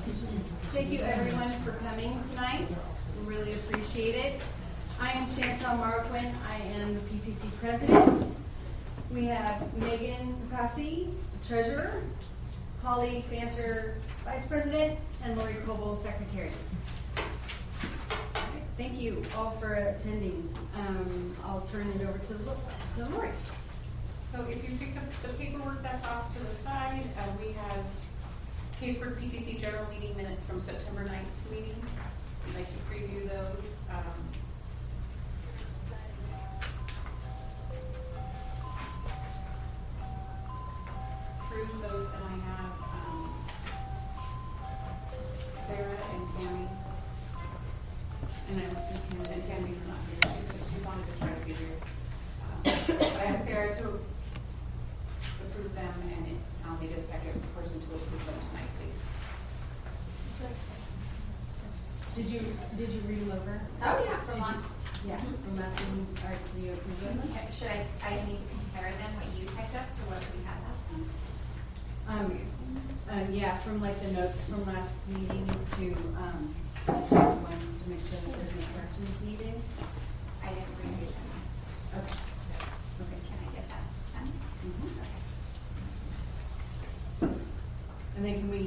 Thank you everyone for coming tonight. We really appreciate it. I am Chantel Marquin. I am the PTC president. We have Megan Pacassi, treasurer, Holly Fanter, vice president, and Lori Coble, secretary. Thank you all for attending. I'll turn it over to Lori. So if you picked up the paperwork that's off to the side, we have Kaseberg PTC general meeting minutes from September 9th meeting. I'd like to preview those. Cruise those, and I have Sarah and Tammy. And Tammy's not here. She wanted to try to be here. But I have Sarah to approve them, and I'll need a second person to approve them tonight, please. Did you read them over? Oh, yeah, from last. Yeah, from last meeting. All right, so you approve them? Okay, should I need to compare them, what you typed up to what we had last time? Yeah, from like the notes from last meeting to ones to make sure that there's no corrections needed. I didn't review them much. Okay. Okay. Can I get that done? Mhm. Okay. And then can we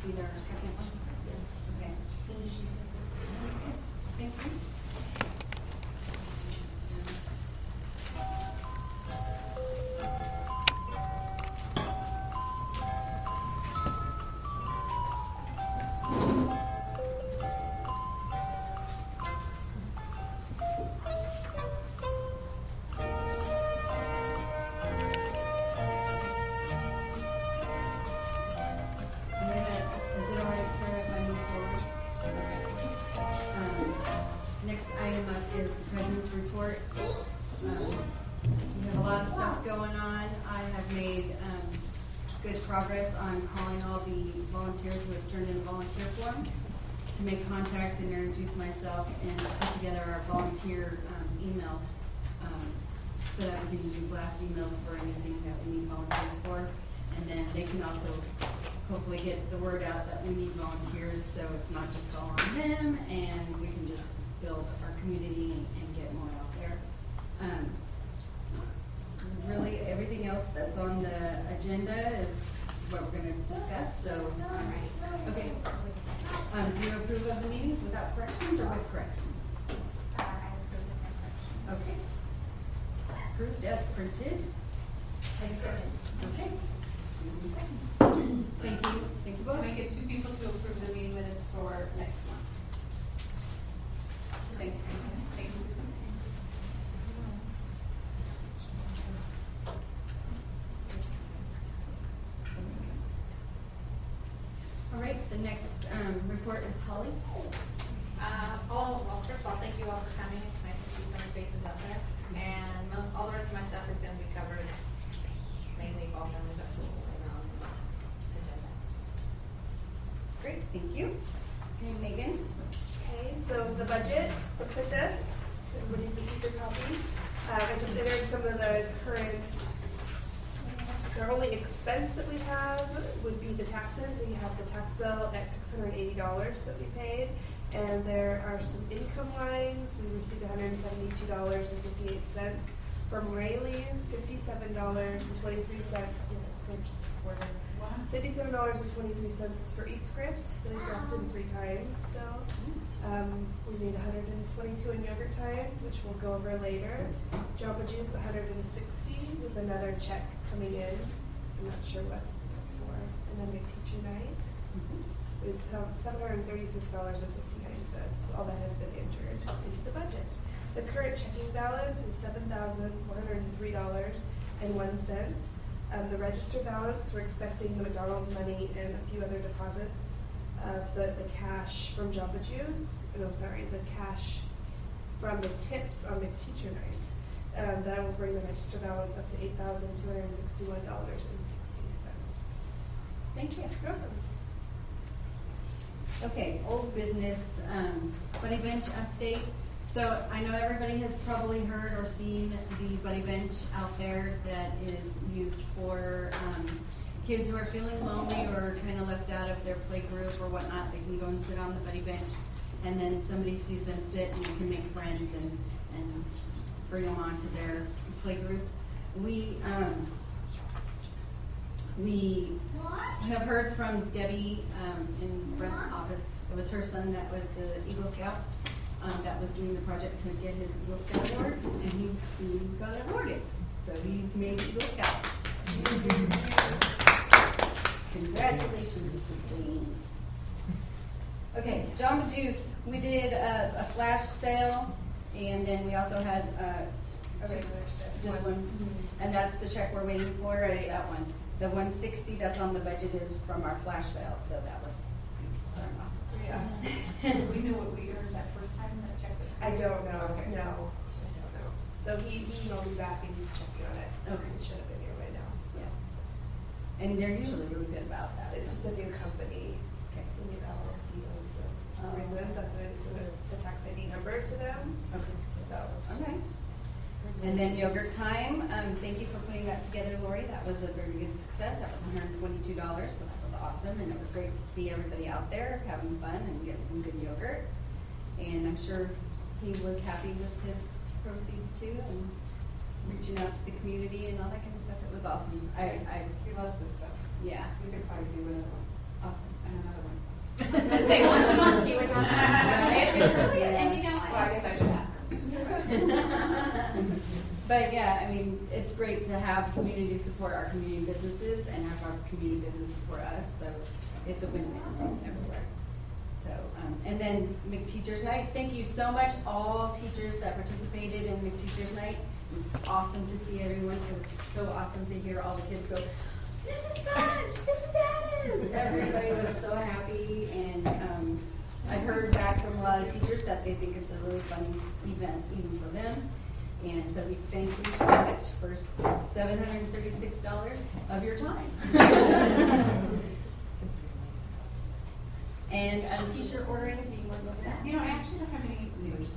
either our second one? Yes. Okay. Thank you. Is it all right, Sarah, if I move forward? Next item up is the president's report. We have a lot of stuff going on. I have made good progress on calling all the volunteers who have turned in a volunteer form to make contact and introduce myself and put together our volunteer email so that we can do blast emails for anything that we need volunteers for. And then they can also hopefully get the word out that we need volunteers, so it's not just all on them, and we can just build our community and get more out there. Really, everything else that's on the agenda is what we're gonna discuss, so. Okay. Do you approve of the meetings without corrections or with corrections? I approved the correction. Okay. Approved as printed. Okay. Susan seconds. Thank you. Thank you both. Can I get two people to approve the meeting minutes for next month? Thanks. Thank you, Susan. All right, the next report is Holly. Well, first of all, thank you all for coming. It's nice to see so many faces out there. And all the rest of my stuff is going to be covered, mainly all families at school and on the agenda. Great, thank you. Okay, Megan. Okay, so the budget looks like this. Everybody received your copy. I just entered some of the only expense that we have would be the taxes. We have the tax bill at $680 that we paid. And there are some income lines. We received $172.58 from Rayleigh's, $57.23. Yeah, that's for just a quarter. $57.23 is for eScript, so they dropped in 3 times still. We made $122 in yogurt time, which we'll go over later. Jamba Juice, $160 with another check coming in. I'm not sure what for. And then Big Teacher Night is $736.59. All that has been entered into the budget. The current checking balance is $7,403.01. The register balance, we're expecting the McDonald's money and a few other deposits of the cash from Jamba Juice. The cash from the tips on Big Teacher Night. That will bring the register balance up to $8,261.60. Thank you. You're welcome. Okay, old business, Bunny Bench update. So I know everybody has probably heard or seen the buddy bench out there that is used for kids who are feeling lonely or kind of left out of their play group or whatnot. They can go and sit on the buddy bench, and then somebody sees them sit and they can make friends and bring them onto their play group. We have heard from Debbie in Brent's office. It was her son that was the Eagle Scout that was doing the project to get his Eagle Scout award, and he got awarded. So he's made Eagle Scout. Congratulations to James. Okay, Jamba Juice. We did a flash sale, and then we also had A regular set. just one, and that's the check we're waiting for, is that one. The 160 that's on the budget is from our flash sale, so that was awesome. Yeah. Do we know what we earned that first time that check was? I don't know, Okay. no, I don't know. So he emailed me back and he's checking on it. Okay. He should have been here by now, so. Yeah. And they're usually really good about that. It's just a new company, Okay. a new LLC owns it for some reason, that's why it's the tax ID number to them, Okay. so. Okay. And then yogurt time, thank you for putting that together, Lori. That was a very good success. That was $122, so that was awesome. And it was great to see everybody out there having fun and getting some good yogurt. And I'm sure he was happy with his proceeds too, and reaching out to the community and all that kind of stuff. It was awesome. He loves this stuff. Yeah, We could probably do another one. awesome. And another one. I was gonna say, once a month you would want to, and you know, Well, I guess I should ask him. But yeah, I mean, it's great to have community support our community businesses and have our community business support us, so it's a win-win everywhere. So, and then McTeachers Night, thank you so much, all teachers that participated in McTeachers Night. It was awesome to see everyone. It was so awesome to hear all the kids go, "This is Bunch, this is Adams." Everybody was so happy, and I heard back from a lot of teachers that they think it's a really fun event even for them. And so we thank you so much for $736 of your time. And t-shirt ordering, do you want to look at that? You know, I actually don't have any news.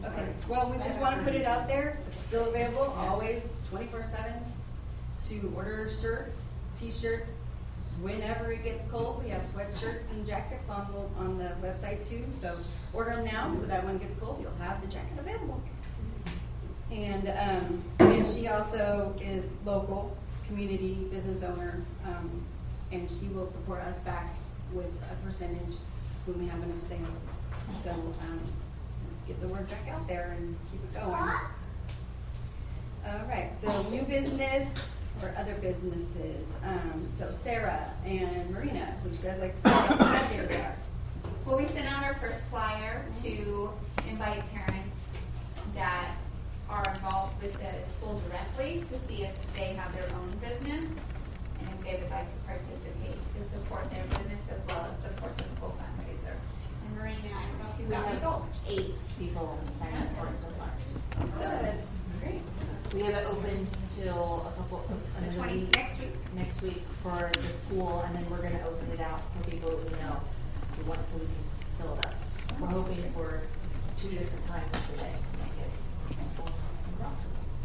Okay, well, we just want to put it out there. It's still available, always 24/7 to order shirts, t-shirts. Whenever it gets cold, we have sweatshirts and jackets on the website too. So order them now so that when it gets cold, you'll have the jacket available. And she also is local community business owner, and she will support us back with a percentage when we have enough sales. So get the word back out there and keep it going. All right, so new business or other businesses. So Sarah and Marina, would you guys like to talk about what they are? well, we sent out our first flyer to invite parents that are involved with the school directly to see if they have their own business and if they would like to participate to support their business as well as support the school fundraiser. And Marina, I don't know if you We got have results. 8 people signed up for it so far. Good. Great. We have it opened till The another 20, week, next week. next week for the school, and then we're gonna open it out for people that we know who want, so we can fill it up. We're hoping for 2 different times per day to make it full.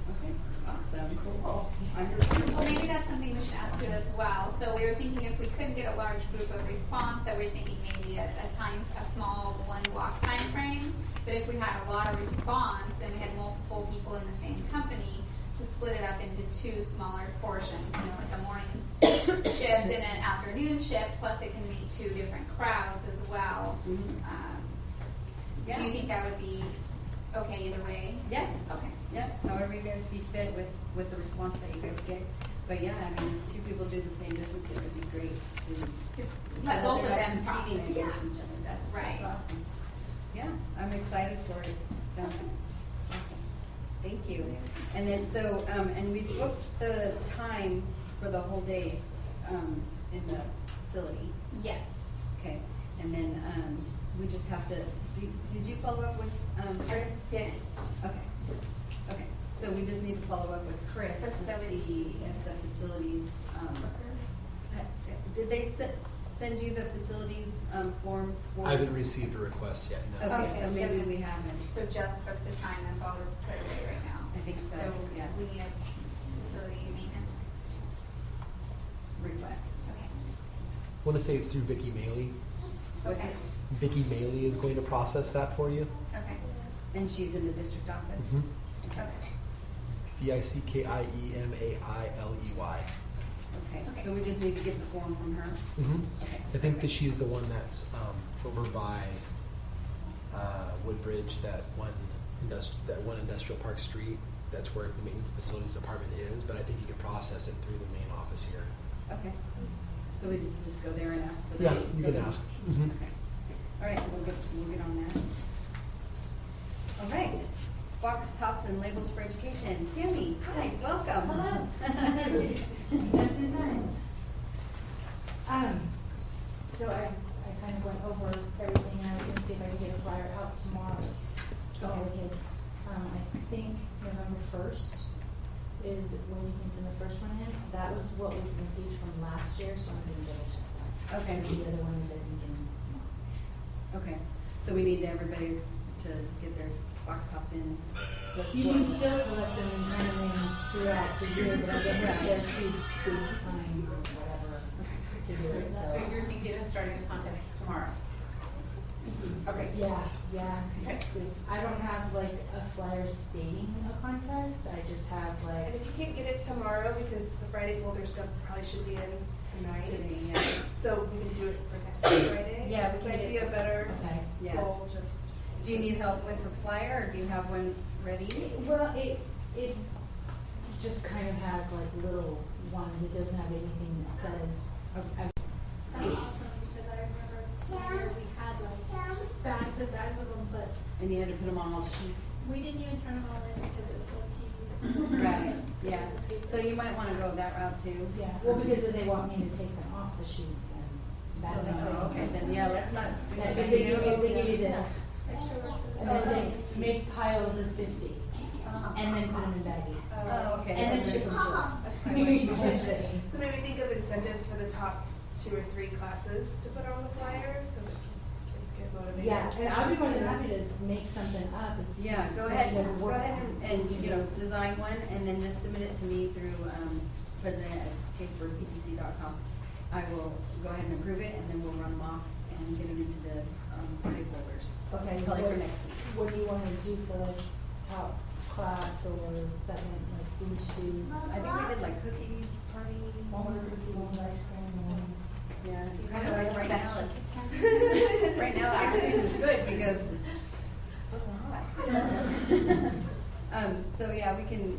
Okay, awesome, cool. Well, maybe that's something we should ask you as well. So we were thinking if we couldn't get a large group of response, that we're thinking maybe a small one block time frame. But if we had a lot of response and we had multiple people in the same company, to split it up into 2 smaller portions, like a morning shift and an afternoon shift, plus they can meet 2 different crowds as well. Mhm. Do you think that would be okay either way? Yeah, Okay. yeah, however you guys see fit with the response that you guys get. But yeah, I mean, if 2 people do the same business, it would be great to Let both of they're not them competing profit, against yeah. each other. That's Right. awesome. Yeah, I'm excited for it. Sounds awesome. Thank you. And then so and we booked the time for the whole day in the facility. Yes. Okay, and then we just have to. Did you follow up with Chris? Didn't. Okay. Okay. So we just need to follow up with Chris to Facility. see if the facilities, did they send you the facilities, form for? I haven't received a request yet, no. Okay, Okay, so so maybe then- we haven't. So just book the time, that's all that's clear away right now. I think so, So yeah. we need a facility maintenance. Request. Okay. I want to say it's through Vicky Maley. What's Okay. it? Vicky Maley is going to process that for you. Okay. And she's in the district office? Mhm. Okay. Vickiemaley. Okay, Okay. so we just need to get the form from her? Mhm. Okay. I think that she's the one that's over by Woodbridge, that one industrial park street. That's where the maintenance facilities department is, but I think you can process it through the main office here. Okay. So we just go there and ask for the Yeah, dates? you can ask. Mhm. Okay. All right, we'll get on that. All right, box tops and labels for education. Tammy, hi, Yes. welcome. Hello. Just in time. So I kind of went over everything, and I was gonna see if I could get a flyer out tomorrow to all the kids. I think November 1st is when you can send the first one in. That was what was in the page from last year, so I'm gonna double check that. Okay. And the other one is I think in March. Okay, so we need everybody's to get their box tops in. You can still collect them and turn them in throughout the year, but I guess if they're too big time or whatever to do it, So so. you're thinking of starting a contest tomorrow? Okay. Yeah, yeah. I don't have like a flyer stating a contest, I just have And like, if you can't get it tomorrow, because the Friday folder stuff probably should be in tonight. Today, yeah. So we can do it for next Friday. Yeah, we can Might get- be a better okay. Yeah. goal, just. Do you need help with the flyer, or do you have one ready? Well, it just kind of has like little ones, it doesn't have anything that says. That's awesome, because I remember one year we had like bags and bags of them, but And you had to put them on all sheets? we didn't even turn them all in because it was so tedious. Right, yeah. So you might wanna go that route too. Yeah, well, because then they want me to take them off the sheets and that. So, oh, okay, then, yeah, let's not. Yeah, because they give you this, Extra work for and the- then they make piles of 50, and then put them in baggies. Oh, okay. And then ship them to us. That's probably what you should. So maybe think of incentives for the top 2 or 3 classes to put on the flyer, so that kids get motivated. Yeah, and I'd be more than happy to make something up. if- Yeah, go if ahead, you guys go work ahead on it. and, you know, design one, and then just submit it to me through, president at kasebergptc.com. I will go ahead and approve it, and then we'll run them off and get them into the, Friday folders. Okay, Probably for what- next week. What do you want to do for like top class or second, like who's to? I think we did like cookie party. One cookie, one ice cream, one's. Yeah, kind of like right now, it's, right now, ice cream is good because so yeah, we can,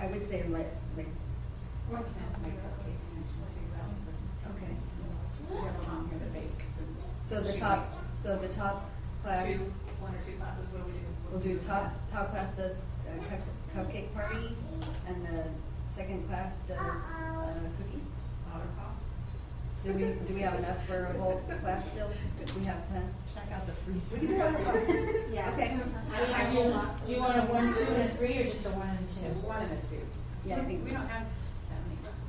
I would say like, Or we can ask my cupcake connection too, that was okay. we have one on here that bakes and. So the she top class, bakes one or two classes, what do we do? we'll do top class does cupcake party, and the second class does, cookies. Otter pops. Do we have enough for a whole class still? If we have 10? Check out the freezer. We can do it. Yeah. Okay. Do you want a 1, 2, and a 3, or just a 1 and 2? One and a two. Yeah, I think We don't have that many classes.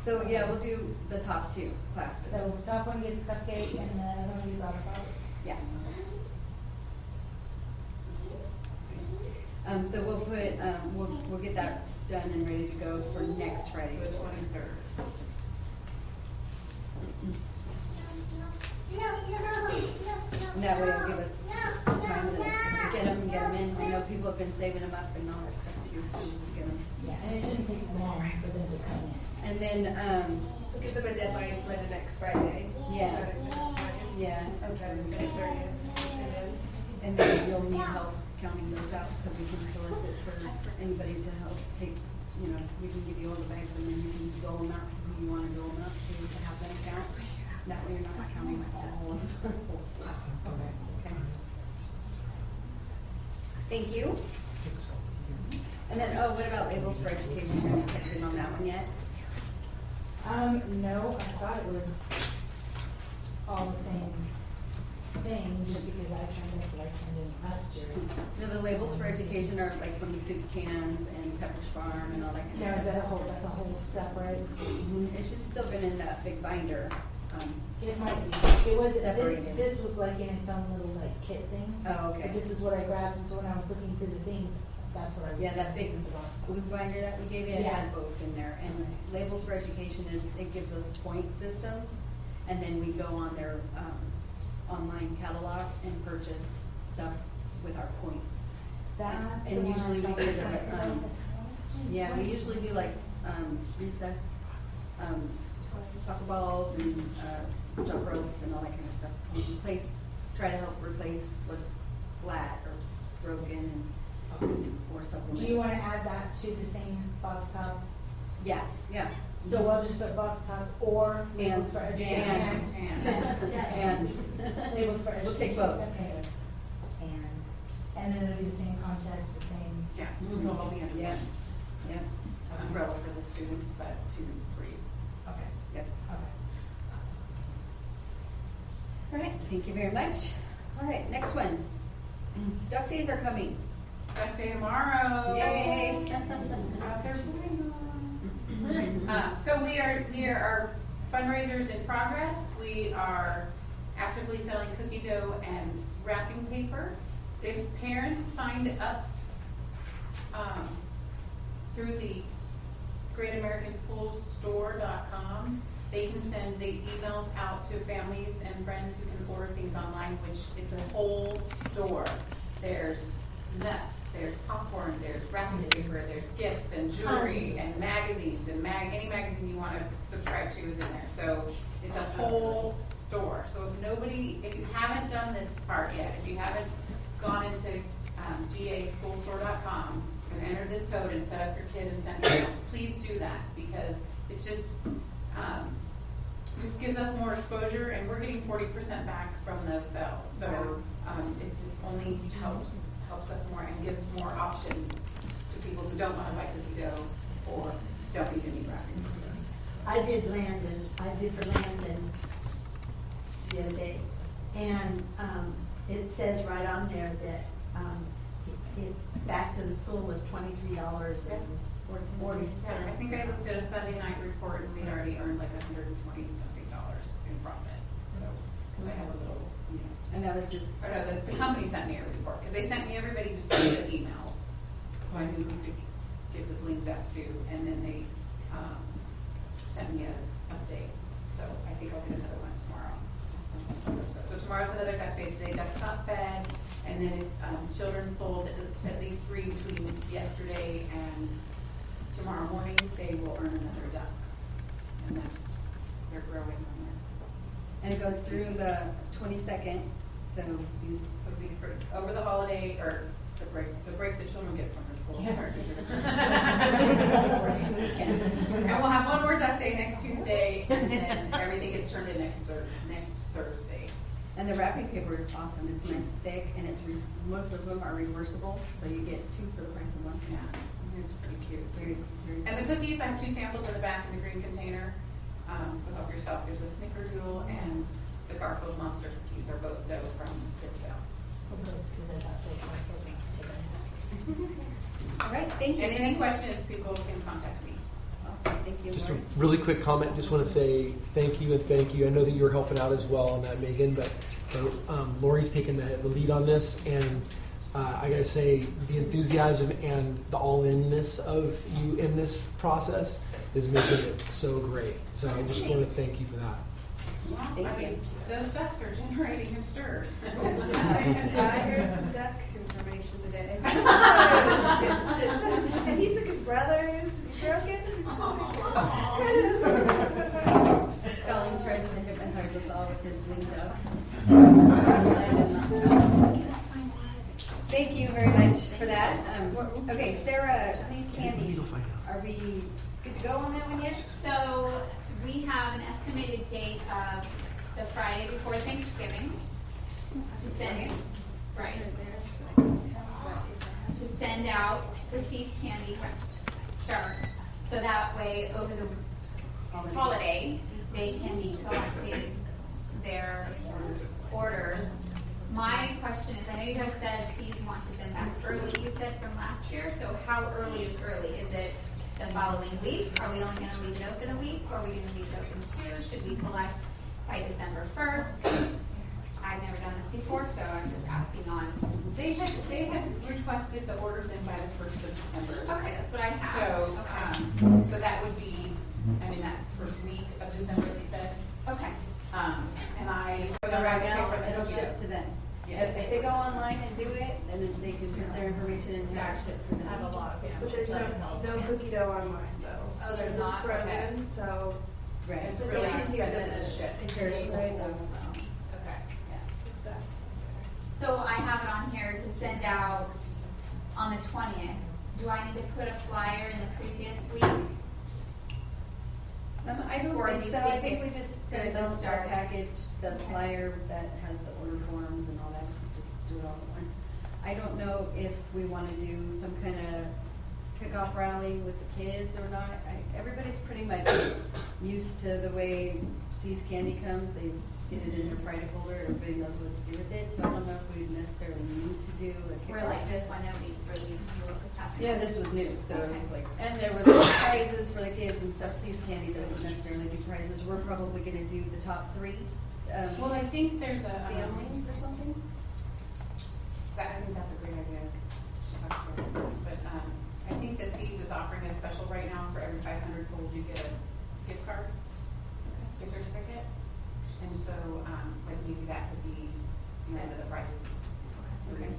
so. Yeah, we'll do the top 2 classes. So top one gets cupcake and the other one gets avocados. Yeah. So we'll put, we'll get that done and ready to go for next Friday. The 23rd. And that way it'll give us just the time to get them in. I know people have been saving them up and all that stuff too, so we can get them. Yeah, and it shouldn't take long for them to come in. And then, So give them a deadline for the next Friday. Yeah. Is that a good time? yeah, Okay, May 30th. and then you'll need help counting those out so we can solicit for anybody to help take, you know, we can give you all the bags and then you can dole them out to who you wanna dole them out to have them count. That way you're not counting all of the whole school. Okay. Thank you. And then, oh, what about labels for education? Have you checked in on that one yet? No, I thought it was all the same thing, just because I turned in what I turned in last year. No, the labels for education are like from the soup cans and Pepperidge Farm and all that kind Now, of is that a stuff. whole, that's a whole separate? It should still been in that big binder. It might be, it was, Separated. this was like in its own little like kit thing. Oh, okay. So this is what I grabbed, and so when I was looking through the things, that's what I was. Yeah, that big was the box. blue binder that we gave you, it Yeah. had both in there. And labels for education is, it gives us point systems. And then we go on their online catalog and purchase stuff with our points. That's the And one I usually we saw. do the, Because I was like, yeah, we usually do like recess, soccer balls and jump ropes and all that kind of stuff. We replace, try to help replace what's flat or broken and, or supplement. Do you wanna add that to the same box top? Yeah, yeah. So we'll just put box tops or labels for education. And Labels for education. We'll take both. Okay. And then it'll be the same contest, the same. Yeah, Mhm. it'll all be under Yeah. one Yeah, umbrella for the students, but two for you. Okay. yep. Okay. All right, thank you very much. All right, next one. Duck days are coming. Duck Day tomorrow. Yay. Out there playing on. So we are our fundraisers in progress. We are actively selling cookie dough and wrapping paper. If parents signed up through the greatamericanschools.store.com, they can send the emails out to families and friends who can order things online, which it's a whole store. There's nuts, there's popcorn, there's wrapping paper, there's gifts and jewelry and magazines and any magazine you want to subscribe to is in there. So it's a whole store. So if you haven't done this part yet, if you haven't gone into gaschoolstore.com and entered this code and set up your kid and send emails, please do that, because it just gives us more exposure, and we're getting 40% back from those sales. So it just only helps us more and gives more option to people who don't want to buy cookie dough or don't need any wrapping. I did for Landon the other day, and it says right on there that back to the school was $23.40. Yeah, I think I looked at a Sunday night report and we'd already earned like $120 something in profit. So, because I have a little, And that was just, or no, the company sent me a report, because they sent me everybody who sent the emails. So I knew who to give the link back to, and then they sent me an update. So I think I'll get another one tomorrow. So tomorrow's another duck day. Today ducks not fed, and then if children sold at least 3 between yesterday and tomorrow morning, they will earn another duck. And they're growing on there. and it goes through the 22nd, so these, So it'll be for over the holiday, or the break the children get from the school. And we'll have one more duck day next Tuesday, and then everything gets turned in next Thursday. and the wrapping paper is awesome. It's nice, thick, and most of them are reversible, so you get 2 for the price of 1. Yeah, it's pretty cute. Very, very. And the cookies, I have 2 samples in the back in the green container. So help yourself. There's a Snickerdoodle and the Garfield Monster cookies are both dough from this sale. All right, thank you. And any questions, people can contact me. Awesome, thank you. Just a Lori. really quick comment. Just want to say thank you and thank you. I know that you're helping out as well on that, Megan, but Lori's taken the lead on this, and I got to say the enthusiasm and the all-inness of you in this process is making it so great. So I just want to thank you for that. Thank you. Those ducks are generating stirs. I heard some duck information today. And he took his brother's. He broke it. Colin tries to hypnotize us all with his bling duck. Thank you very much for that. Okay, Sarah, Z's Candy, are we good to go on that one yet? So we have an estimated date of the Friday before Thanksgiving to send, right, to send out the Seas Candy start. So that way, over the holiday, they can be collecting their orders My question is, I know you guys said C's wanted them back early, you said from last year, so how early is early? Is it the following week? Are we only gonna leave it open a week, or are we gonna leave it open 2? Should we collect by December 1st? I've never done this before, so I'm just asking on. They had requested the orders in by the 1st of December. Okay, that's what I have. So, Okay. so that would be, I mean, that first week of December, they said. Okay. And I. So right now, it'll ship to them. Yes. If they go online and do it, then they can put their information and have it shipped for them. I have a lot of But there's no cookie dough online though. Oh, there's Because not? It's frozen, so. Right. It's So really they can do expensive the- to ship. Right. Okay. That's So I have it on here to send out on the 20th. Do I need to put a flyer in the previous week? I don't Or think do you so, I think think we it's just good send to them our start? package, the Okay. flyer that has the order forms and all that, we just do it all at once. I don't know if we wanna do some kind of kickoff rally with the kids or not. Everybody's pretty much used to the way C's Candy comes, they get it in their Friday folder, everybody knows what to do with it, so I don't know if we necessarily need to do a kickoff. We're like this one, nobody really knew what was happening. Yeah, this was new, so it Okay. was like, and there was prizes for the kids and stuff. C's Candy doesn't necessarily do prizes. We're probably gonna do the top 3 Well, I think there's a. families or something. I think that's a great idea. But I think the C's is offering a special right now for every 500 sold, you get a gift card, gift certificate. And so, like maybe that could be, one of the prizes. Okay.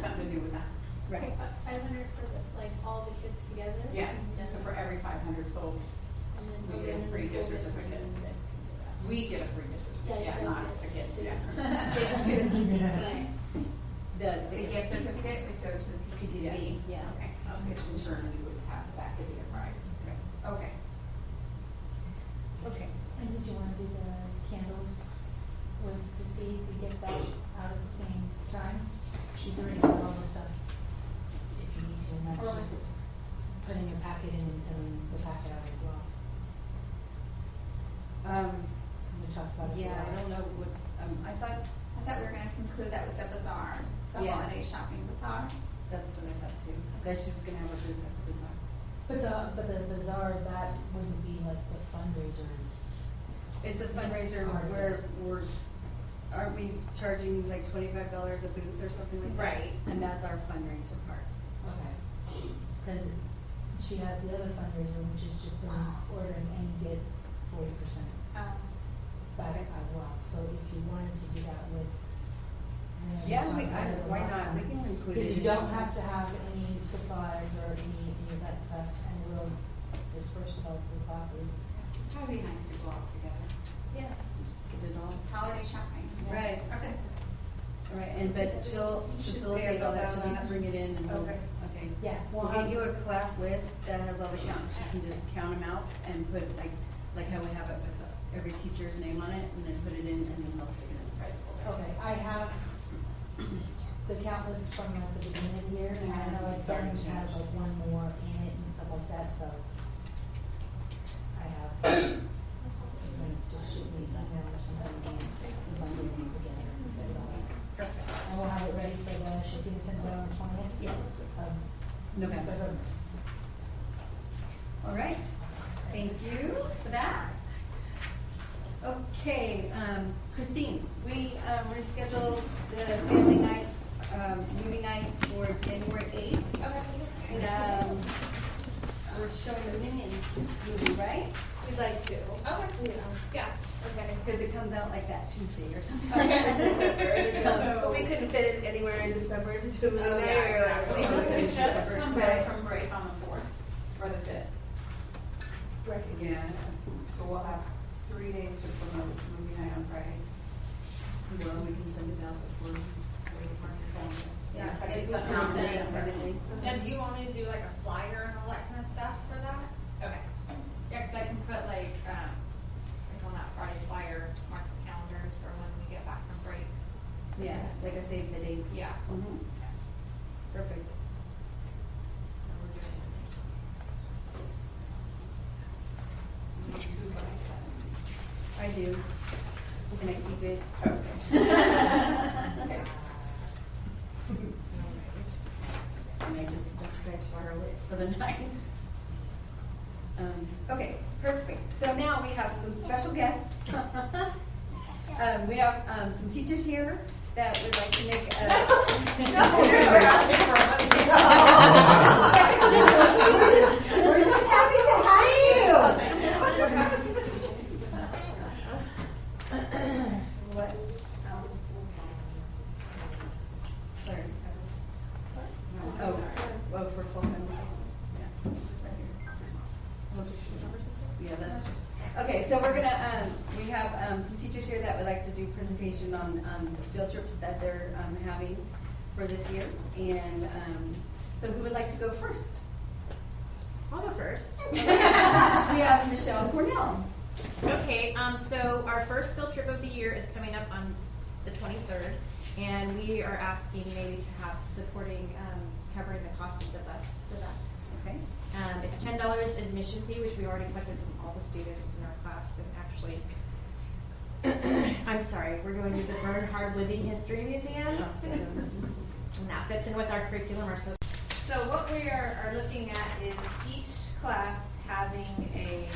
Something to do with that. Right. 500 for like all the kids together? Yeah, so for every 500 sold, And then we go get a in the free school gift district certificate. and you guys can do that. we get a free gift certificate, Yeah, yeah, you not guys the get kids, it. yeah. It's to the PTC. The The gift certificate would go to the PTC. Yes. Yeah, okay. Which in turn we would pass it back to the prize. Okay. Okay. And did you wanna do the candles with the C's and get that out at the same time? She's already got all the stuff, if you need to, and that's just putting your packet in and sending the packet out as well. We talked about it. Yeah, I don't know what, I thought, I thought we were gonna conclude that with the bazaar, the Yeah. holiday shopping bazaar. that's what I thought too. That she was gonna have a booth at the bazaar. But the bazaar, that wouldn't be like the fundraiser. It's a fundraiser where aren't we charging like $25 a booth or something like that? Right. And that's our fundraiser part. Okay. Cause she has the other fundraiser, which is just them ordering and you get 40% back as well. So if you wanted to do that with. Yeah, why not? We can include it. Because you don't have to have any supplies or any of that stuff, and we'll disperse it all to the classes. It'd probably be nice to go out together. Yeah. Is it all? It's holiday shopping. Right. Okay. All right, and but she'll Should facilitate all that, she'll handle just that. bring it in and we'll, Okay. okay. Yeah, We'll we'll get have, you a class list that has all the count, she can just count them out and put like how we have it with every teacher's name on it, and then put it in, and then they'll stick it in the Friday folder. okay, I have the count list from like the beginning of the year, and I know it then has like one more in it and stuff like that, so. I have, let's just shoot me an email or something, and bundle it together and fit it all out. Perfect. And we'll have it ready for the, she's gonna send it out on the 20th? Yes. Of November. All right, thank you for that. Okay, Christine, we rescheduled the family night, movie night for January 8th. And we're showing the Minions movie, right? We'd like to. Okay. Yeah. Okay. Because it comes out like that Tuesday or something. In December. So- But we couldn't fit it anywhere in December to do a movie Oh, night yeah, or exactly. like. We just December. come back from break on the 4th, or the 5th. Right. Yeah. So we'll have 3 days to promote movie night on Friday. Well, we can send it out before. Yeah, I it's think something something on December. definitely. And do you want me to do like a flyer and all that kind of stuff for that? Okay. Yeah, 'cause I can put like on that Friday flyer, mark the calendars for when we get back from break. Yeah, like I save the date. Yeah. Mhm. Perfect. So we're doing I do. Can I keep it? Okay. I just let you guys borrow it for the night. Okay, perfect. So now we have some special guests. We have some teachers here that would like to make a. We're just happy to have you. What? Sorry. Oh, for full members. Yeah. Yeah, that's true. Okay, so we're gonna, we have some teachers here that would like to do presentation on the field trips that they're having for this year. And so who would like to go first? I'll go first. We have Michelle Cornell. Okay, so our first field trip of the year is coming up on the 23rd, and we are asking maybe to have supporting, covering the cost of the bus for that. Okay. It's $10 admission fee, which we already collected from all the students in our class, and actually, I'm sorry, we're going to the Bernhard Living History Museum, and that fits in with our curriculum. So what we are looking at is each class having a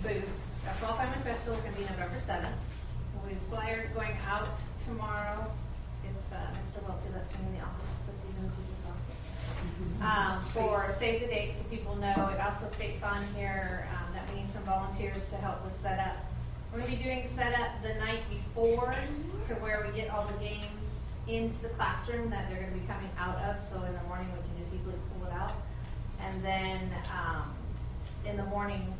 booth. Our Fall Family Festival is going to be November 7th. With flyers going out tomorrow, if Mr. Welty lets me in the office, put these in the teacher's office. For save the date so people know. It also states on here that we need some volunteers to help with setup. We're going to be doing setup the night before to where we get all the games into the classroom that they're going to be coming out of, so in the morning we can just easily pull it out. And then in the morning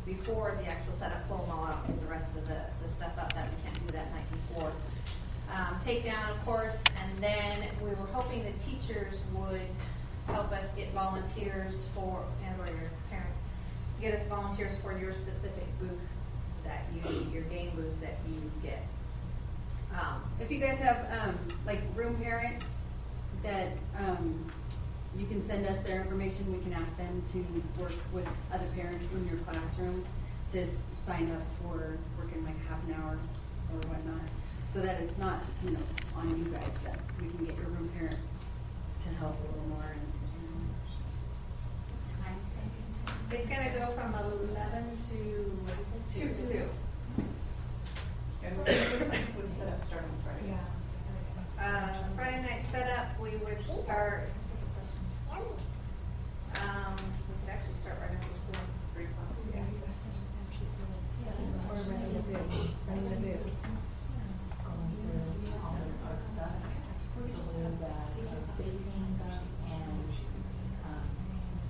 before the actual setup, pull them all out and the rest of the stuff up that we can't do that night before. Take down, of course, and then we were hoping the teachers would help us get volunteers for, and or your parents, get us volunteers for your specific booth that your game booth that you get. If you guys have like room parents that you can send us their information, we can ask them to work with other parents in your classroom to sign up for working like half an hour or whatnot, so that it's not, you know, on you guys, that we can get your room parent to help a little more. It's going to go from 11 to, what is it? 2 to 2. And what times would set up start on Friday? Friday night setup, we would start, we could actually start right after school, 3 o'clock. Yeah, you guys can just actually put it. Or ready to send the boots. Going through all the art stuff, a little bit of baking stuff, and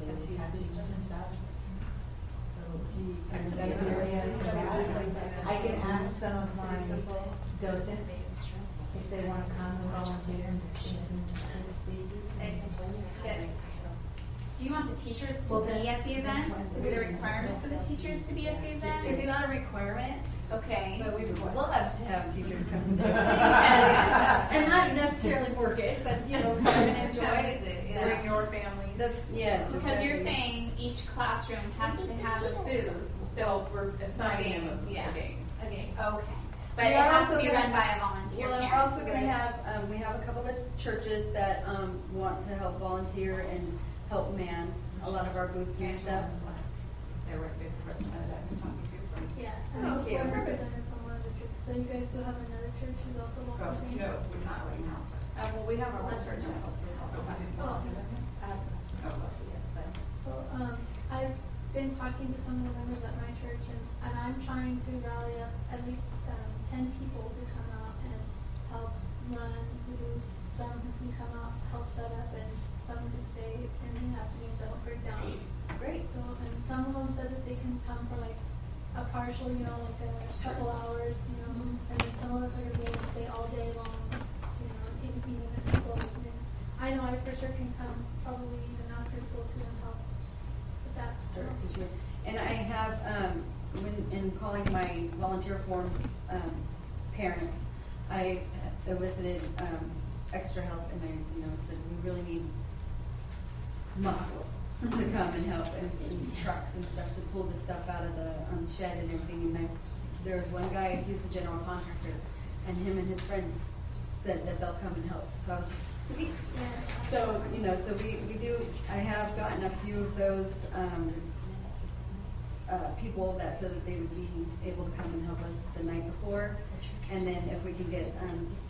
the tattoos and stuff. So I can ask some of my docents if they want to come and volunteer in the spaces. Yes. Do you want the teachers to be at the event? Is it a requirement for the teachers to be at the event? It's not a requirement, Okay. but we would love to have teachers come to and not necessarily work it, but, you know, come and enjoy it. Bring your family. Yes. Because you're exactly. saying each classroom has to have a booth, so We're assigning them a Yeah. game. okay. But We it are has also to be gonna- run by a volunteer Well, parent. we're also gonna have, we have a couple of churches that, want to help volunteer and help man a lot of our booths and stuff. They were represented at Kentucky too. Yeah, Oh, and okay. we're represented from one of the churches, so you guys do have another church who's also Oh, volunteering? no, we're not right now. Well, we have our one church. Oh, so, I've been talking to some of the members at my church, and I'm trying to rally up at least 10 people to come out and help run booths. Some who can come out, help set up, and some can stay in the afternoon to help break down. Great. So, and some of them said that they can come for like a partial, you know, like a couple hours, you know, and then some of us are gonna be able to stay all day long, you know, even if people listening. I know I for sure can come, probably even after school too, and help. If that's. And I have, when, in calling my volunteer form, parents, I elicited, extra help, and I, you know, said we really need muscles to come and help, and trucks and stuff to pull the stuff out of the shed and everything. And there was one guy, he's a general contractor, and him and his friends said that they'll come and help. So I was like, sweet. Yeah. So, you know, so we do, I have gotten a few of those, people that said that they would be able to come and help us the night before. And then if we can get,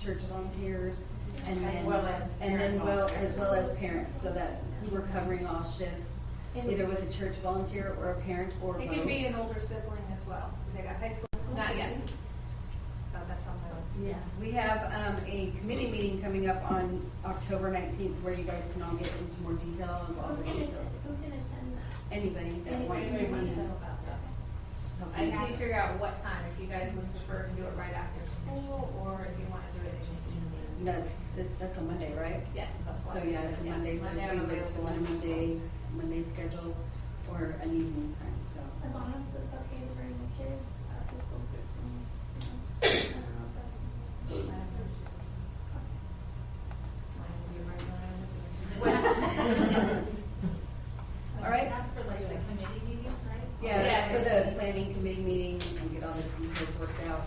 church volunteers and then. As well as And then parent as well as parents, so that we're covering all shifts, either with a church volunteer or a parent or both. It could be an older sibling as well. They got high school. Not yet. So that's on my list. Yeah. We have a committee meeting coming up on October 19th where you guys can all get into more detail of all the details. Who can attend that? Anybody that Anybody wants to that be wants in. to. I just need to figure out what time, if you guys would prefer to do it right after school, or if you want to do it in the evening. No, that's a Monday, right? Yes, that's So what. yeah, it's a Monday, so Monday if I'm we wait till available. Monday schedule or an evening time, so. As long as it's okay to bring the kids, after school's good for me. I don't know if that's. All right. That's for like the committee meeting, right? Yeah, that's for Yes. the planning committee meeting and get all the details worked out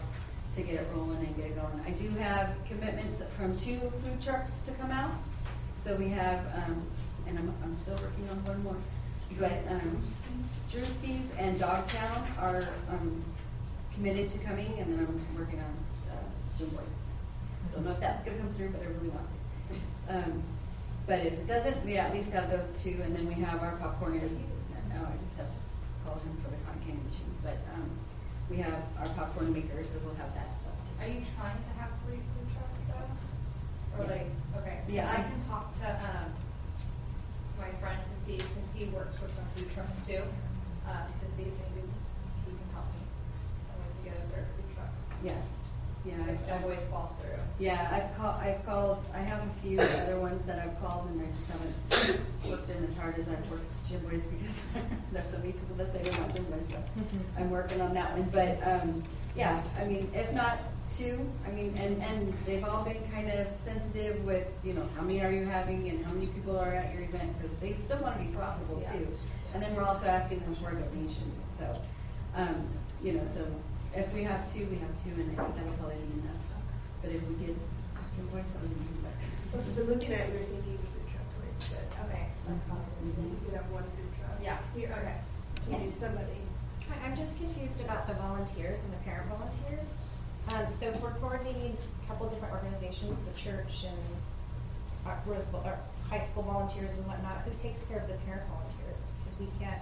to get it rolling and get it going. I do have commitments from 2 food trucks to come out. So we have, and I'm still working on one more. But, Drewski's and Dogtown are, committed to coming, and then I'm working on, Jim Boys. Don't know if that's gonna come through, but I really want to. But if it doesn't, we at least have those 2, and then we have our popcorn. No, I just have to call him for the cotton candy machine, but, we have our popcorn maker, so we'll have that stuff too. Are you trying to have 3 food trucks though? Or Yeah. like, okay. Yeah. I can talk to, my friend to see, because he works for some food trucks too, to see if maybe he can help me. And we can get a 3rd food truck. Yeah, yeah. If John Boyce falls through. Yeah, I've called, I have a few other ones that I've called and I just haven't worked in as hard as I've worked with Jim Boys because there's so many people that say they want Jim Boys, so I'm working on that one. But, yeah, I mean, if not 2, I mean, and they've all been kind of sensitive with, you know, how many are you having and how many people are at your event, because they still want to be profitable too. And then we're also asking them for a donation, so, you know, so if we have 2, we have 2, and I think that'll probably be enough. But if we get Jim Boys, that would be even better. So looking at, we were thinking food truck, right, but Okay. you could have 1 food truck. Yeah, okay. You do somebody. Hi, I'm just confused about the volunteers and the parent volunteers. So if we're coordinating a couple different organizations, the church and Roseville, or high school volunteers and whatnot, who takes care of the parent volunteers? Because we can't,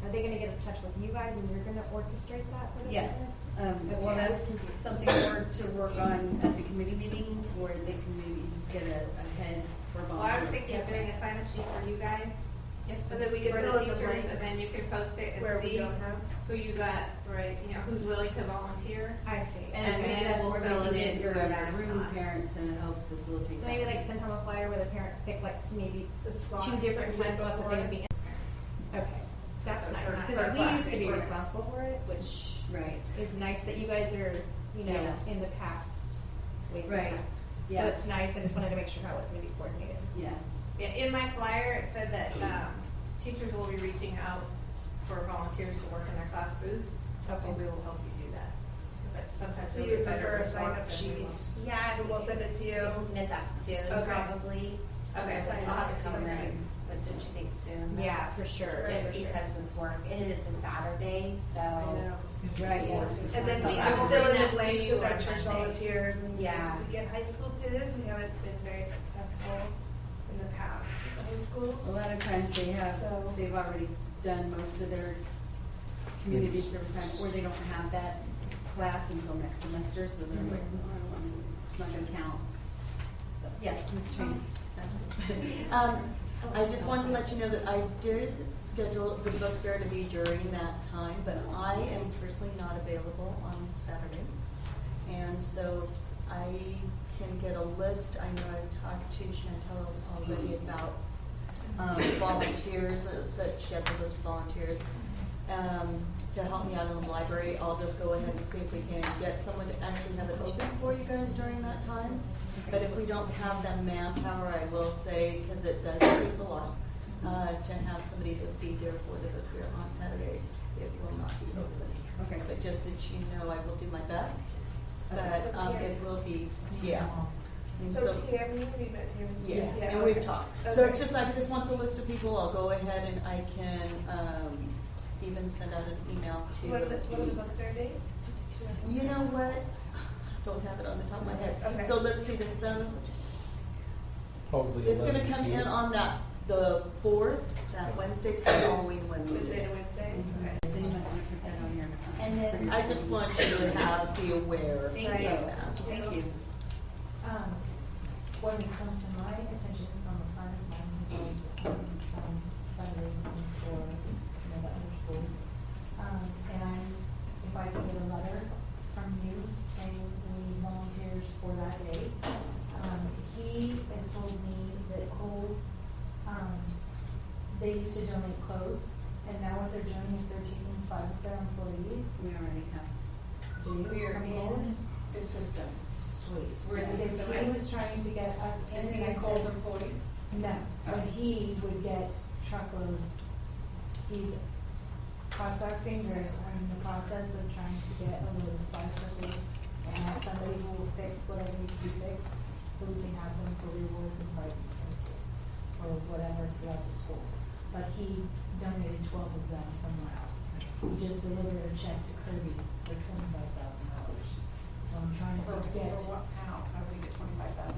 are they gonna get in touch with you guys and you're gonna orchestrate that for the Yes, parents? well, Okay, I was that's confused. something more to work on at the committee meeting where they can maybe get a head for Well, I was volunteers. thinking of doing a sign-up sheet for you guys. Yes, And then we can For fill the in the teachers, and then you blanks can post it where and we see don't have. who you got, Right. you know, who's willing to volunteer. I see. And Okay. maybe that's where they We'll can fill it get in your whoever's room not. parent to help facilitate So that. maybe like send home a flyer where the parents pick like maybe The slots 2 that different we time go slots that for. they would be in. Okay, that's For- nice, for because we class. used to be responsible for it, which Right, is nice that you guys are, you know, Yeah. in the past, way in the Right. past. Yeah. So it's nice, I just wanted to make sure how it's gonna be coordinated. yeah. Yeah, in my flyer, it said that, teachers will be reaching out for volunteers to work in their class booths. Okay. And we will help you do that. But sometimes So you'll you would get better prefer a response sign-up than we sheet? will. Yeah, And we'll send it to you. Looking at that soon, Okay. probably. Okay. Sign I'll have up. to come Okay. in, but don't you think soon? Yeah, for sure, Just for sure. because with work, and it's a Saturday, so. I know. Right, yeah. And then we So can I'll fill bring in the that to blanks you with our on church Monday. volunteers and Yeah. we get high school students. We haven't been very successful in the past with the high schools. A lot of times they have, So- they've already done most of their community service time, or they don't have that class until next semester, so they're like, no, I don't want to, it's not gonna count. So, yes, Ms. Tran. I just wanted to let you know that I did schedule the book fair to be during that time, but I am personally not available on Saturday. And so I can get a list, I know I've talked to Chantel already about volunteers, that she has a list of volunteers. To help me out in the library, I'll just go ahead and see if we can get someone to actually have it open for you guys during that time. But if we don't have that manpower, I will say, because it does increase a lot, to have somebody to be there for the book fair on Saturday, it will not be open. Okay. But just so you know, I will do my best, Okay, but so it will be, yeah. And So Tammy, we met Tammy. Yeah, and okay. we've talked. So it's Okay. just, I just want the list of people, I'll go ahead and I can, even send out an email to. What are the book fair dates? You know what? Don't have it on the top of my head. Okay. So let's see, the 7th. Probably It's gonna 11 come too. in on the 4th, that Wednesday to the following Wednesday Wednesday. to Wednesday? Mm-hmm. Okay. So you might want to put that on your. And then- I just want you to be aware of Thank you. that. Thank you. What has come to my attention from a friend of mine who does some fundraising for some of the other schools. And if I can get a letter from you saying we need volunteers for that day. He has told me that Kohl's, they used to donate clothes, and now what they're doing is they're taking 5 of their employees. We already have. We are coming in the system. Sweet. We're in the Because system. he was trying to get us in. Is he and a I Kohl's said, employee? no, but he would get truckloads. He's crossed our fingers. I'm in the process of trying to get a load of bicycles and have somebody who will fix whatever needs to be fixed, so we can have them for rewards and prizes for the kids, or whatever throughout the school. But he donated 12 of them somewhere else. We just delivered a check to Kirby for $25,000. So I'm trying to get. For what, how do we get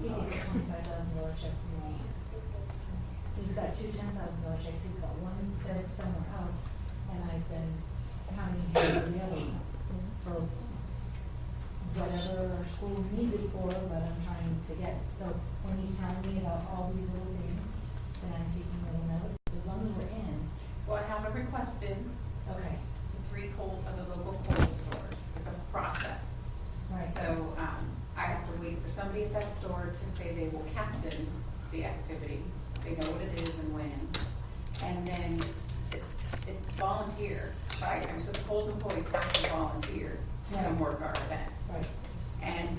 He $25,000? gets a $25,000 check from me. He's got 2 $10,000 checks, he's got one sent somewhere else, and I've been counting him for the other one. For whatever our school needs it for, but I'm trying to get it. So when he's telling me about all these little things, then I'm taking little notes. So as long as we're in, Well, I have it requested okay, to 3 Kohl's of the local Kohl's stores. It's a process. right. So, I have to wait for somebody at that store to say they will captain the activity. They know what it is and when. And then it's volunteer. So the Kohl's employees have to volunteer to come work our event. Right. And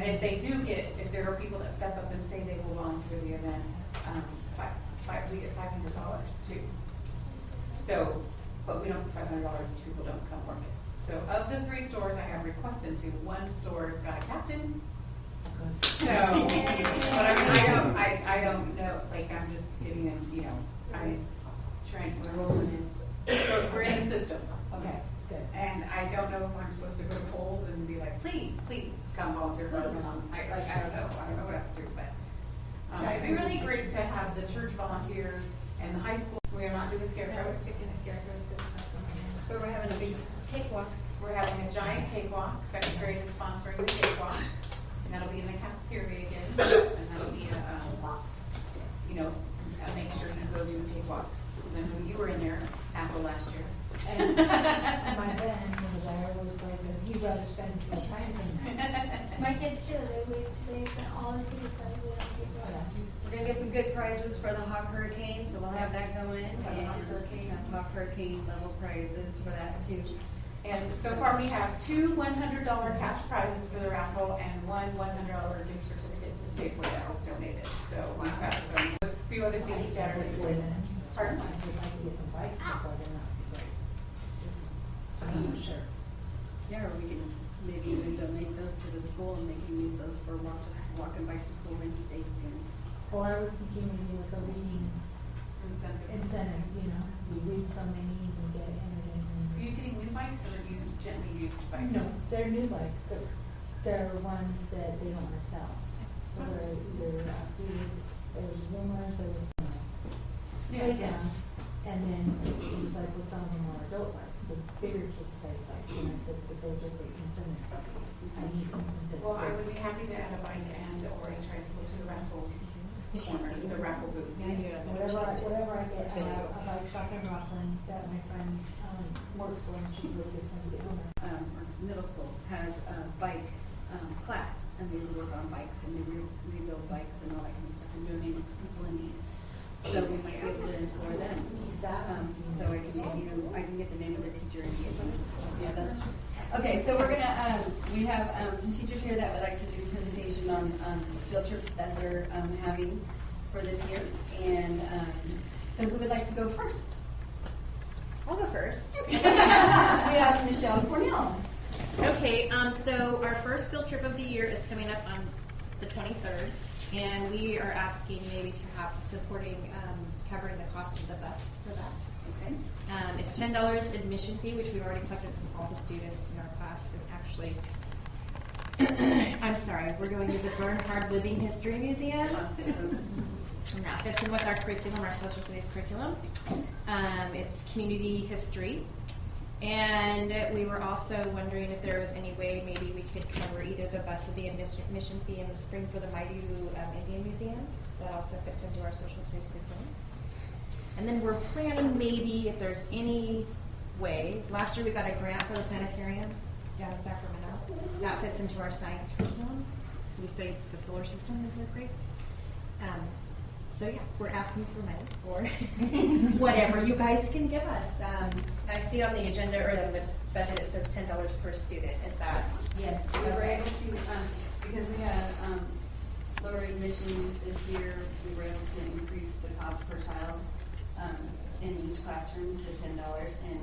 if they do if there are people that step up and say they will volunteer the event, we get $500 too. So, but we don't get $500 if people don't come work it. So of the 3 stores I have requested to, 1 store got a captain. So, but I don't know, like, I'm just getting in, I'm trying, we're rolling in. So we're in the system. Okay, good. And I don't know if I'm supposed to go to Kohl's and be like, please come volunteer for it. I don't know what I have to do, but. It's really great to have the church volunteers and the high school. We are not doing scarecrows. So we're having a big cakewalk. We're having a giant cakewalk. 2nd grade is sponsoring the cakewalk. And that'll be in the cafeteria again. And that'll be make sure you go do the cakewalk. Because I know you were in there after last year. And my Ben, the guy was like, he'd rather spend some time in there. My kids too, they spent all their kids that we don't get We're gonna get some good prizes for the Hawk Hurricane, so we'll have that going. Have the Hawk Hurricane. And Hawk Hurricane level prizes for that too. And so far, we have 2 $100 cash prizes for the raffle and 1 $100 gift certificate to Safeway that was donated. So we've got a few other things scattered in between. Pardon? If I could get some bikes before then, that'd be great. I'm not sure. Yeah, or we can maybe even donate those to the school and they can use those for walking bike to school Wednesday things. Or I was thinking maybe like a reading incentive, we read so many, you can get entered in. Are you getting new bikes or are you gently used bikes? No, they're new bikes, but they're ones that they don't want to sell. So they're either outdated, there's rumors, there's playground, and then it was like, well, some of them are adult bikes, so bigger kid size bikes, and I said, but those are great incentives. I need incentives. Well, I would be happy to add a bike and or a tricycle to the raffle corner, to the raffle booth. Whatever I get, I have a bike shop in Rockland that my friend works for, and she's really good friends with the owner. Or middle school has a bike class and they work on bikes and they rebuild bikes and all that kind of stuff and donate it to people in need. So we might be able to employ them. So I can get the name of the teacher and see if there's. Yeah, that's. Okay, so we're gonna, we have some teachers here that would like to do a presentation on field trips that they're having for this year. And so who would like to go first? I'll go first. We have Michelle Cornell. Okay, so our first field trip of the year is coming up on the 23rd, and we are asking maybe to have supporting, covering the cost of the bus for that. Okay. It's $10 admission fee, which we've already collected from all the students in our class, and actually, I'm sorry, we're going to the Bernhard Living History Museum. And that fits in with our curriculum, our social studies curriculum. It's community history. And we were also wondering if there was any way maybe we could cover either the bus or the admission fee in the spring for the Maidu Indian Museum. That also fits into our social studies curriculum. And then we're planning maybe if there's any way, last year we got a grant for the planetarium down in Sacramento. That fits into our science curriculum. So we studied the solar system in third grade. So yeah, we're asking for money or whatever you guys can give us. I see on the agenda or the budget it says $10 per student. Is that? Yes, we were able to, because we had lower admission this year, we were able to increase the cost per child in each classroom to $10. And,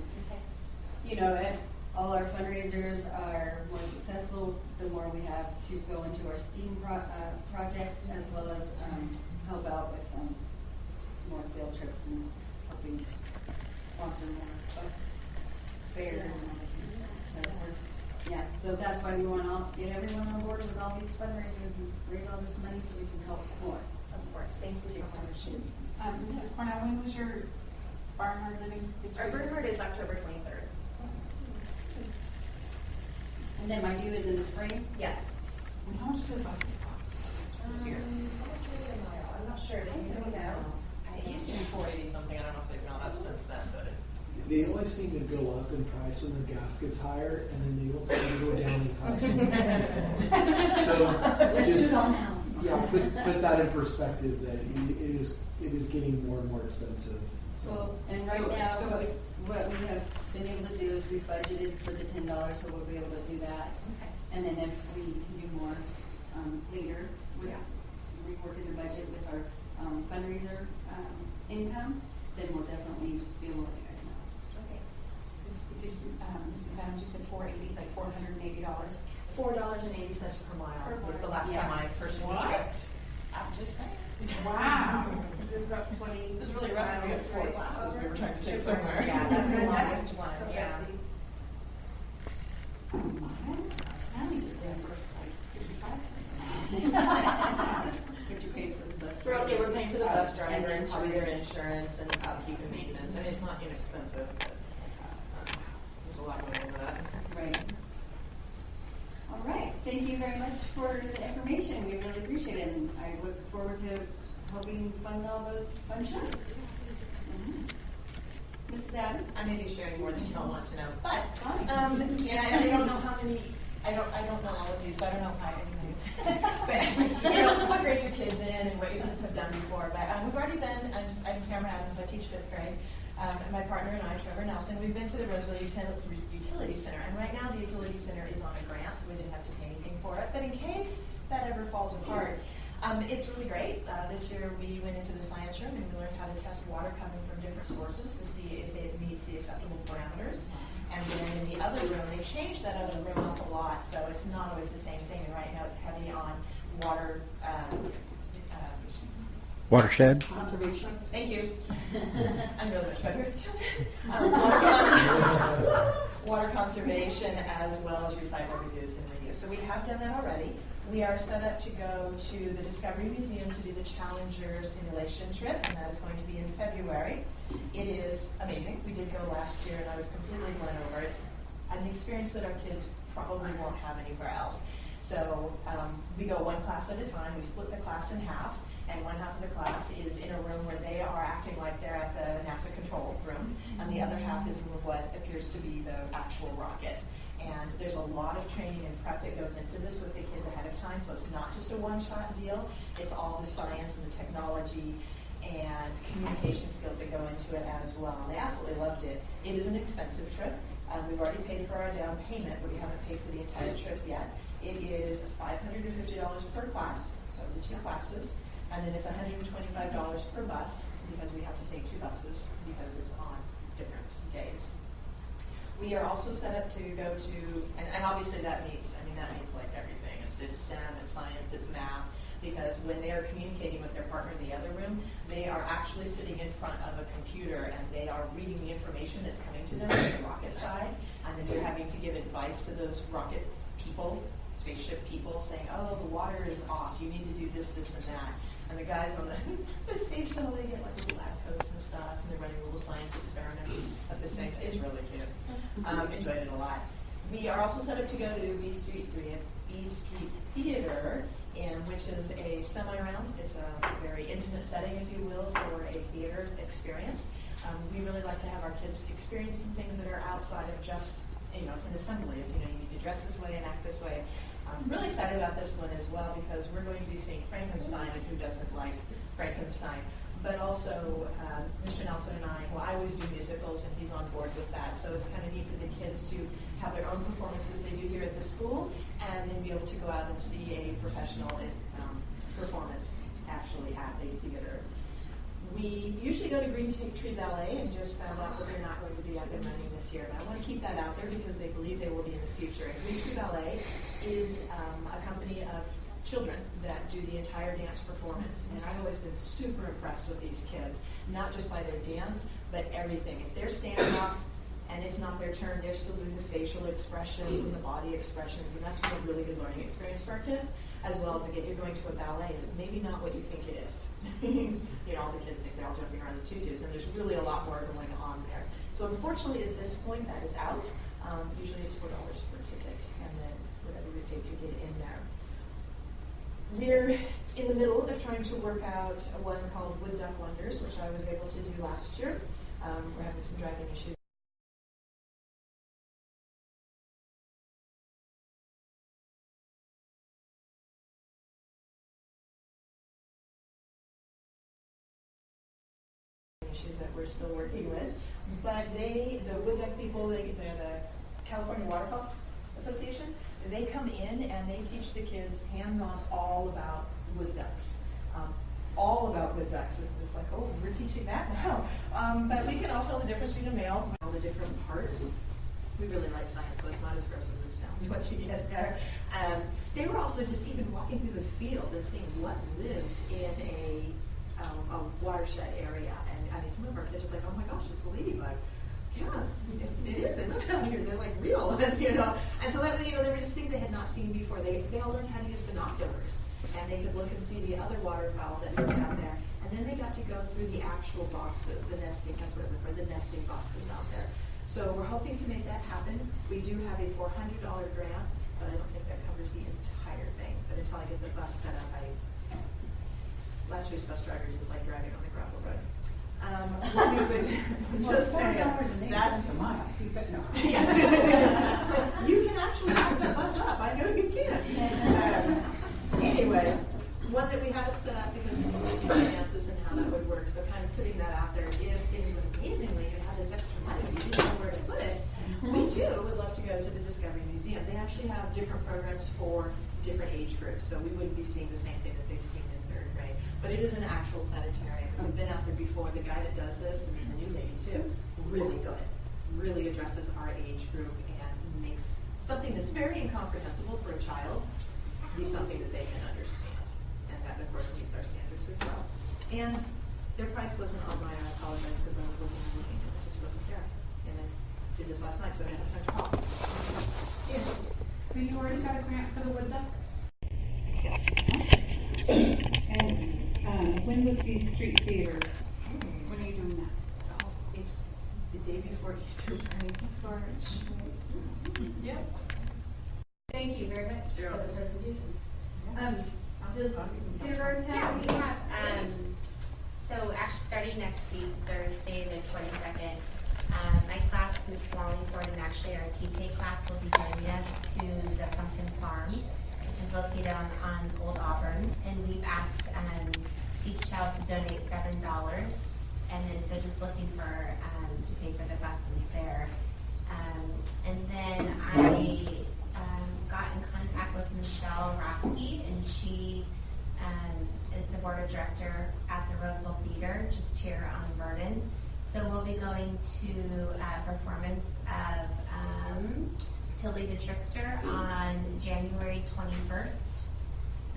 you know, if all our fundraisers are more successful, the more we have to go into our STEAM projects, as well as help out with more field trips and helping sponsor more bus fairs and all that kind of stuff. So yeah, so that's why we want to get everyone on board with all these fundraisers and raise all this money so we can help more. Of course. Thank you so much. Ms. Cornell, when was your Barnhart Living History? Our Bernhard is October 23rd. And then my due is in the spring? Yes. And how much do the buses cost this year? I'm not sure. Does anybody know? It used to be 480 something. I don't know if they've gone up since then, but They always seem to go up in price when their gas gets higher, and then they don't seem to go down in price when the gas gets lower. So just put that in perspective that it is getting more and more expensive. So. Well, and right now, what we have been able to do is we budgeted for the $10, so we'll be able to do that. Okay. And then if we can do more later, with reworking the budget with our fundraiser income, then we'll definitely be able to let you guys know. Okay. Mrs. Adams, you said $480, like $480. $4.80 per mile was the last time I personally checked. I'm just saying. Wow. It's about 20. It was really rough. We had 4 classes we were trying to take somewhere. Yeah, that's the longest one. So Yeah. 50. I need to reimburse like 55 cents. But you paid for the bus. We're paying for the bus And driver then and probably their insurance and upkeep and maintenance. I mean, it's not inexpensive, but there's a lot going into that. Right. All right. Thank you very much for the information. We really appreciate it, and I look forward to helping fund all those fun shows. Mrs. Adams? I may be sharing more than you all want to know, but Fine. I don't know how many. I don't know all of these, so I don't know how many. But what grade your kids in and what your kids have done before. But we've already been. I'm Cameron Adams. I teach 5th grade. And my partner and I, Trevor Nelson, we've been to the Roseville Utility Center, and right now the Utility Center is on a grant, so we didn't have to pay anything for it. But in case that ever falls apart, it's really great. This year we went into the science room and we learned how to test water coming from different sources to see if it meets the acceptable parameters. And then in the other room, they changed that other room up a lot, so it's not always the same thing. And right now it's heavy on water. Watershed. Conservation. Thank you. I'm really much better with children. Water conservation as well as recycle, reduce, and reuse. So we have done that already. We are set up to go to the Discovery Museum to do the Challenger simulation trip, and that is going to be in February. It is amazing. We did go last year, and I was completely blown over. It's an experience that our kids probably won't have anywhere else. So we go one class at a time. We split the class in half, and one half of the class is in a room where they are acting like they're at the NASA control room, and the other half is in what appears to be the actual rocket. And there's a lot of training and prep that goes into this with the kids ahead of time, so it's not just a one-shot deal. It's all the science and the technology and communication skills that go into it as well. And they absolutely loved it. It is an expensive trip. We've already paid for our down payment, but we haven't paid for the entire trip yet. It is $550 per class, so the 2 classes, and then it's $125 per bus because we have to take 2 buses because it's on different days. We are also set up to go to, and obviously that means like everything, experience. It's STEM, it's science, it's math, because when they are communicating with their partner in the other room, they are actually sitting in front of a computer and they are reading the information that's coming to them on the rocket side, and then you're having to give advice to those rocket people, spaceship people, saying, oh, the water is off, you need to do this, this, and that. And the guys on the space shuttle, they get like little lab coats and stuff, and they're running little science experiments at the same time. It's really cute. Enjoyed it a lot. We are also set up to go to B Street Theater, which is a semi-round. It's a very intimate setting, if you will, for a theater experience. We really like to have our kids experience some things that are outside of just, it's an assembly. It's, you need to dress this way and act this way. I'm really excited about this one as well because we're going to be seeing Frankenstein, and who doesn't like Frankenstein? But also, Mr. Nelson and I always do musicals, and he's on board with that. So it's kind of neat for the kids to have their own performances they do here at the school, and then be able to go out and see a professional performance actually at a theater. We usually go to Green Tree Ballet, and just found out that they're not going to be up and running this year. And I want to keep that out there because they believe they will be in the future. And Green Tree Ballet is a company of children that do the entire dance performance. And I've always been super impressed with these kids, not just by their dance, but everything. If they're standing up and it's not their turn, they're still doing the facial expressions and the body expressions, and that's been a really good learning experience for our kids, as well as, again, you're going to a ballet, and it's maybe not what you think it is. All the kids think they're all jumping around in tutus, and there's really a lot more going on there. So unfortunately, at this point, that is out. Usually it's $4 per ticket, and then whatever you pay to get in there. We're in the middle of trying to work out one called Wood Duck Wonders, which I was able to do last year. We're having some driving issues. That we're still working with, but the Wood Duck people, they're the California Waterfowl Association, they come in and they teach the kids hands-on all about wood ducks. All about wood ducks. And it's like, oh, we're teaching that now. But we can all tell the difference between a male, all the different parts. We really like science, so it's not as gross as it sounds once you get there. They were also just even walking through the field and seeing what lives in a watershed area. And some of our kids are like, oh my gosh, it's a ladybug. Yeah, it is. They live out here. They're like real. And so that, there were just things they had not seen before. They all learned how to use binoculars, and they could look and see the other waterfowl that lived out there. And then they got to go through the actual boxes, the nesting, that's what it's for, the nesting boxes out there. So we're hoping to make that happen. We do have a $400 grant, but I don't think that covers the entire thing. But until I get the bus set up, last year's bus driver didn't like driving on the gravel road. What we would just say, that's a mile. You can actually pick the bus up. I know you can. Anyways, one that we haven't set up because we need to see finances and how that would work. So kind of putting that out there. If things went amazingly, you have this extra money, you didn't know where to put it. We too would love to go to the Discovery Museum. They actually have different programs for different age groups. So we wouldn't be seeing the same thing that they've seen in third grade. But it is an actual planetarium. We've been out there before. The guy that does this, and the new lady too, really good. Really addresses our age group and makes something that's very incomprehensible for a child be something that they can understand. And that, of course, meets our standards as well. And their price wasn't on mine. I apologize because I was looking and it just wasn't there. And I did this last night, so I didn't have time to call. Yeah. So you already got a grant for the wood duck? Yes. And when was the street theater? When are you doing that? It's the day before Easter break. Yeah. Thank you very much for the presentation. Does kindergarten have? Yeah, we have, so actually starting next week, Thursday the 22nd, my class, Ms. Wallingford, and actually our TK class will be joining us to the Pumpkin Farm, which is located on Old Auburn. And we've asked each child to donate $7. And then so just looking for, to pay for the buses there. And then I got in contact with Michelle Roski, and she is the board of director at the Roseville Theater, just here on Vernon. So we'll be going to a performance of Tilly the Trickster on January 21st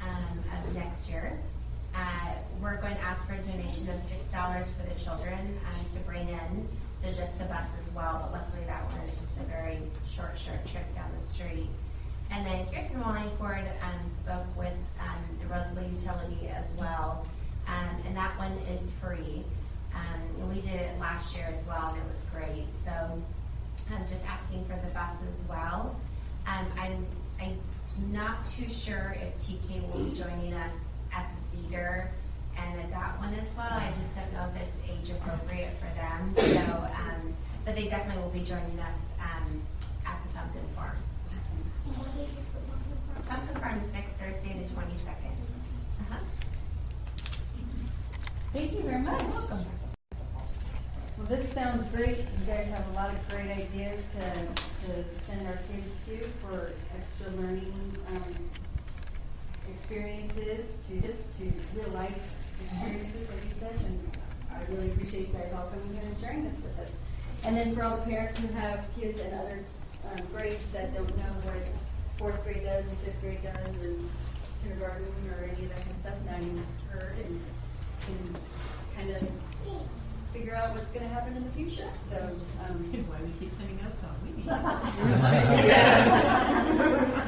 of next year. We're going to ask for a donation of $6 for the children to bring in, so just the bus as well, but luckily that one is just a very short trip down the street. And then Kirsten Wallingford spoke with the Roseville Utility as well, and that one is free. And we did it last year as well, and it was great. So I'm just asking for the bus as well. I'm not too sure if TK will be joining us at the theater and at that one as well. I just don't know if it's age appropriate for them. So, but they definitely will be joining us at the Pumpkin Farm. Pumpkin Farm is next Thursday, the 22nd. Thank you very much. Well, this sounds great. You guys have a lot of great ideas to send our kids to for extra learning experiences, to real life experiences, like you said. And I really appreciate you guys all coming here and sharing this with us. And then for all the parents who have kids in other grades that don't know what fourth grade does and fifth grade does and kindergarten or any of that kind of stuff, now you've heard and can kind of figure out what's going to happen in the future. So Why we keep sending us on, we need.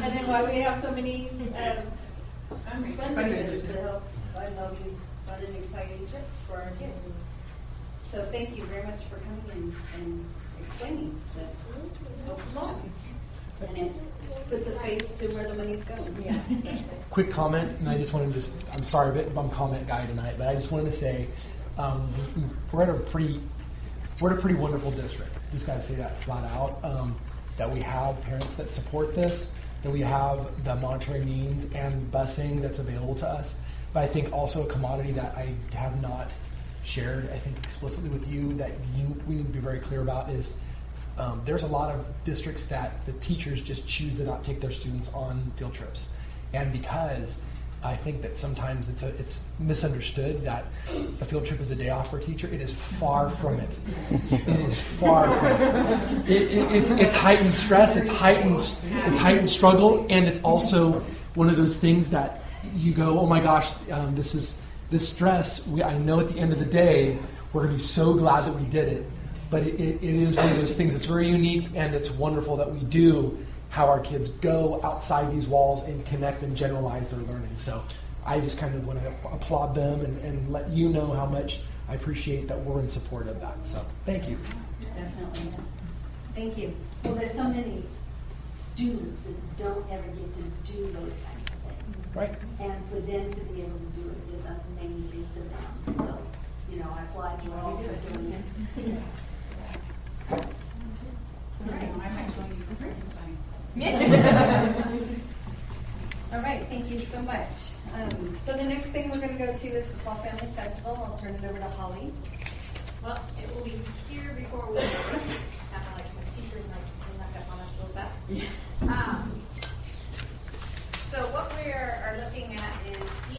and then why we have so many fundraisers to help fund all these fun and exciting trips for our kids. So thank you very much for coming and explaining that helps along. And it puts a face to where the money's going. Yeah. Exactly. Quick comment, and I just wanted to I'm sorry if I'm comment guy tonight, but I just wanted to say we're at a pretty wonderful district. Just got to say that flat out, that we have parents that support this, that we have the monitoring means and busing that's available to us. But I think also a commodity that I have not shared, I think explicitly with you, that we need to be very clear about is there's a lot of districts that the teachers just choose to not take their students on field trips. And because I think that sometimes it's misunderstood that a field trip is a day off for a teacher. It is far from it. It is far from it. It's heightened stress. It's heightened struggle, and it's also one of those things that you go, oh my gosh, this stress. I know at the end of the day we're going to be so glad that we did it. But it is one of those things that's very unique, and it's wonderful that we do how our kids go outside these walls and connect and generalize their learning. So I just kind of want to applaud them and let you know how much I appreciate that we're in support of that. So thank you. Definitely. Thank you. Well, there's so many students that don't ever get to do those kinds of things. Right. And for them to be able to do it is amazing to them. So, I applaud you all for doing it. All right, I might join you for Frankenstein. All right, thank you so much. So the next thing we're going to go to is the Fall Family Festival. I'll turn it over to Holly. Well, it will be here before we kind of like my teacher's notes snuck up on us real fast. Yeah. So what we are looking at is